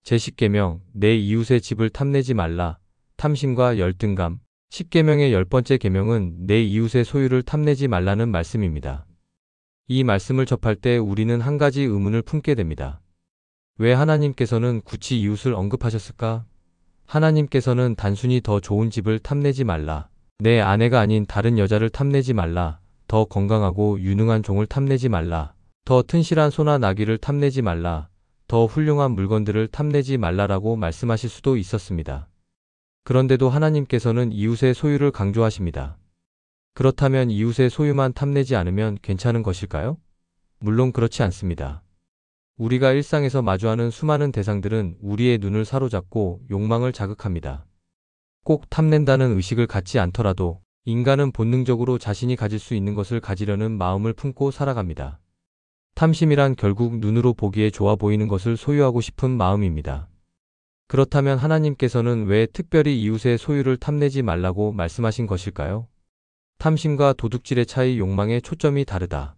제10계명, 내 이웃의 집을 탐내지 말라. 탐심과 열등감. 10계명의 10번째 계명은 내 이웃의 소유를 탐내지 말라는 말씀입니다. 이 말씀을 접할 때 우리는 한 가지 의문을 품게 됩니다. 왜 하나님께서는 굳이 이웃을 언급하셨을까? 하나님께서는 단순히 더 좋은 집을 탐내지 말라, 내 아내가 아닌 다른 여자를 탐내지 말라, 더 건강하고 유능한 종을 탐내지 말라, 더 튼실한 소나 나귀를 탐내지 말라, 더 훌륭한 물건들을 탐내지 말라라고 말씀하실 수도 있었습니다. 그런데도 하나님께서는 이웃의 소유를 강조하십니다. 그렇다면 이웃의 소유만 탐내지 않으면 괜찮은 것일까요? 물론 그렇지 않습니다. 우리가 일상에서 마주하는 수많은 대상들은 우리의 눈을 사로잡고 욕망을 자극합니다. 꼭 탐낸다는 의식을 갖지 않더라도 인간은 본능적으로 자신이 가질 수 있는 것을 가지려는 마음을 품고 살아갑니다. 탐심이란 결국 눈으로 보기에 좋아 보이는 것을 소유하고 싶은 마음입니다. 그렇다면 하나님께서는 왜 특별히 이웃의 소유를 탐내지 말라고 말씀하신 것일까요? 탐심과 도둑질의 차이, 욕망의 초점이 다르다.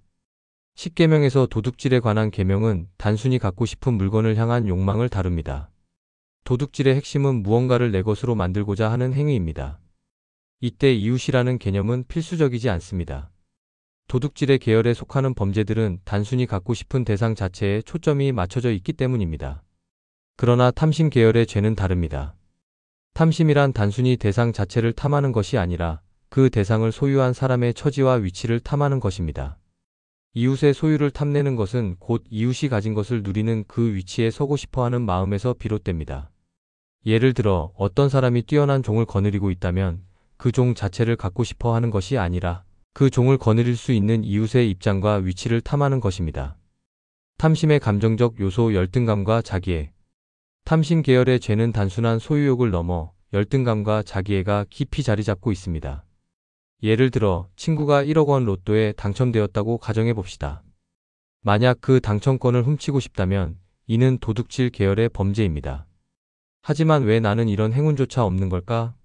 10계명에서 도둑질에 관한 계명은 단순히 갖고 싶은 물건을 향한 욕망을 다룹니다. 도둑질의 핵심은 무언가를 내 것으로 만들고자 하는 행위입니다. 이때 이웃이라는 개념은 필수적이지 않습니다. 도둑질의 계열에 속하는 범죄들은 단순히 갖고 싶은 대상 자체에 초점이 맞춰져 있기 때문입니다. 그러나 탐심 계열의 죄는 다릅니다. 탐심이란 단순히 대상 자체를 탐하는 것이 아니라 그 대상을 소유한 사람의 처지와 위치를 탐하는 것입니다. 이웃의 소유를 탐내는 것은 곧 이웃이 가진 것을 누리는 그 위치에 서고 싶어하는 마음에서 비롯됩니다. 예를 들어 어떤 사람이 뛰어난 종을 거느리고 있다면 그 종 자체를 갖고 싶어 하는 것이 아니라 그 종을 거느릴 수 있는 이웃의 입장과 위치를 탐하는 것입니다. 탐심의 감정적 요소, 열등감과 자기애. 탐심 계열의 죄는 단순한 소유욕을 넘어 열등감과 자기애가 깊이 자리 잡고 있습니다. 예를 들어 친구가 1억 원 로또에 당첨되었다고 가정해 봅시다. 만약 그 당첨권을 훔치고 싶다면 이는 도둑질 계열의 범죄입니다. 하지만 왜 나는 이런 행운조차 없는 걸까?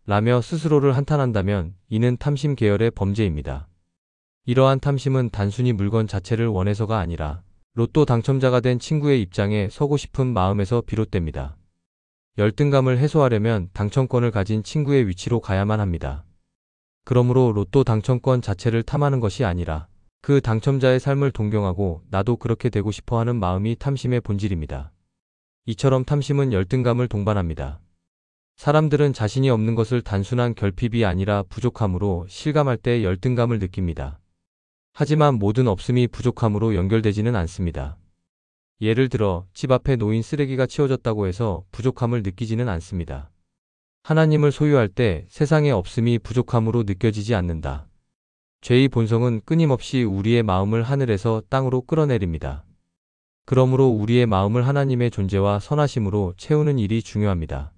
라며 스스로를 한탄한다면 이는 탐심 계열의 범죄입니다. 이러한 탐심은 단순히 물건 자체를 원해서가 아니라 로또 당첨자가 된 친구의 입장에 서고 싶은 마음에서 비롯됩니다. 열등감을 해소하려면 당첨권을 가진 친구의 위치로 가야만 합니다. 그러므로 로또 당첨권 자체를 탐하는 것이 아니라 그 당첨자의 삶을 동경하고 나도 그렇게 되고 싶어 하는 마음이 탐심의 본질입니다. 이처럼 탐심은 열등감을 동반합니다. 사람들은 자신이 없는 것을 단순한 결핍이 아니라 부족함으로 실감할 때 열등감을 느낍니다. 하지만 모든 없음이 부족함으로 연결되지는 않습니다. 예를 들어 집 앞에 놓인 쓰레기가 치워졌다고 해서 부족함을 느끼지는 않습니다. 하나님을 소유할 때 세상의 없음이 부족함으로 느껴지지 않는다. 죄의 본성은 끊임없이 우리의 마음을 하늘에서 땅으로 끌어내립니다. 그러므로 우리의 마음을 하나님의 존재와 선하심으로 채우는 일이 중요합니다.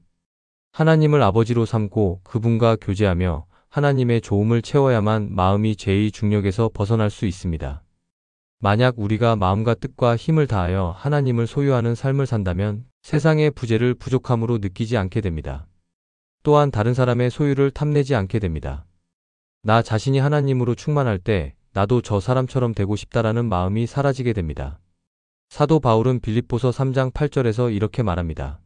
하나님을 아버지로 삼고 그분과 교제하며 하나님의 좋음을 채워야만 마음이 죄의 중력에서 벗어날 수 있습니다. 만약 우리가 마음과 뜻과 힘을 다하여 하나님을 소유하는 삶을 산다면 세상의 부재를 부족함으로 느끼지 않게 됩니다. 또한 다른 사람의 소유를 탐내지 않게 됩니다. 나 자신이 하나님으로 충만할 때 나도 저 사람처럼 되고 싶다라는 마음이 사라지게 됩니다. 사도 바울은 빌립보서 3장 8절에서 이렇게 말합니다.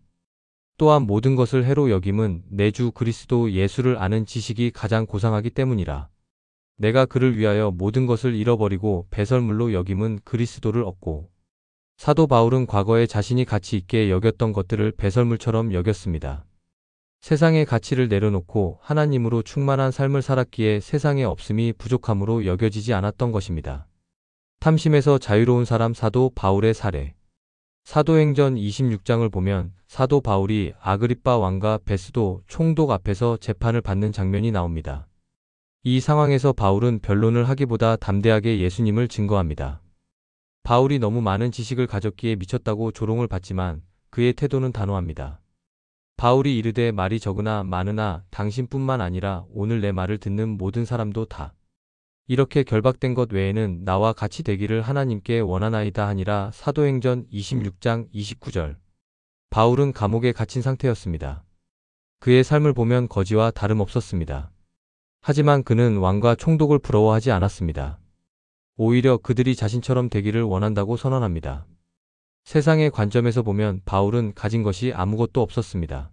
또한 모든 것을 해로 여김은 내 주 그리스도 예수를 아는 지식이 가장 고상하기 때문이라. 내가 그를 위하여 모든 것을 잃어버리고 배설물로 여김은 그리스도를 얻고. 사도 바울은 과거에 자신이 가치 있게 여겼던 것들을 배설물처럼 여겼습니다. 세상의 가치를 내려놓고 하나님으로 충만한 삶을 살았기에 세상의 없음이 부족함으로 여겨지지 않았던 것입니다. 탐심에서 자유로운 사람, 사도 바울의 사례. 사도행전 26장을 보면 사도 바울이 아그리빠 왕과 베스도 총독 앞에서 재판을 받는 장면이 나옵니다. 이 상황에서 바울은 변론을 하기보다 담대하게 예수님을 증거합니다. 바울이 너무 많은 지식을 가졌기에 미쳤다고 조롱을 받지만 그의 태도는 단호합니다. 바울이 이르되 말이 적으나 많으나 당신뿐만 아니라 오늘 내 말을 듣는 모든 사람도 다 이렇게 결박된 것 외에는 나와 같이 되기를 하나님께 원하나이다 하니라. 사도행전 26장 29절. 바울은 감옥에 갇힌 상태였습니다. 그의 삶을 보면 거지와 다름없었습니다. 하지만 그는 왕과 총독을 부러워하지 않았습니다. 오히려 그들이 자신처럼 되기를 원한다고 선언합니다. 세상의 관점에서 보면 바울은 가진 것이 아무것도 없었습니다.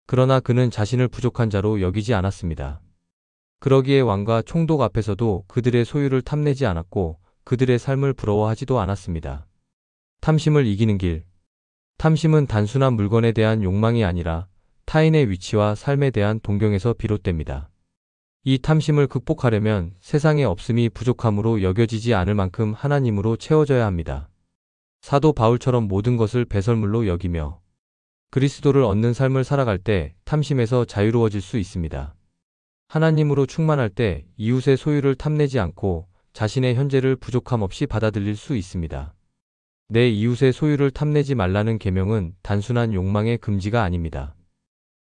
그러나 그는 자신을 부족한 자로 여기지 않았습니다. 그러기에 왕과 총독 앞에서도 그들의 소유를 탐내지 않았고 그들의 삶을 부러워하지도 않았습니다. 탐심을 이기는 길. 탐심은 단순한 물건에 대한 욕망이 아니라 타인의 위치와 삶에 대한 동경에서 비롯됩니다. 이 탐심을 극복하려면 세상에 없음이 부족함으로 여겨지지 않을 만큼 하나님으로 채워져야 합니다. 사도 바울처럼 모든 것을 배설물로 여기며 그리스도를 얻는 삶을 살아갈 때 탐심에서 자유로워질 수 있습니다. 하나님으로 충만할 때 이웃의 소유를 탐내지 않고 자신의 현재를 부족함 없이 받아들일 수 있습니다. 내 이웃의 소유를 탐내지 말라는 계명은 단순한 욕망의 금지가 아닙니다.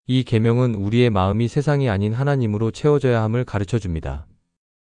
이 계명은 우리의 마음이 세상이 아닌 하나님으로 채워져야 함을 가르쳐 줍니다.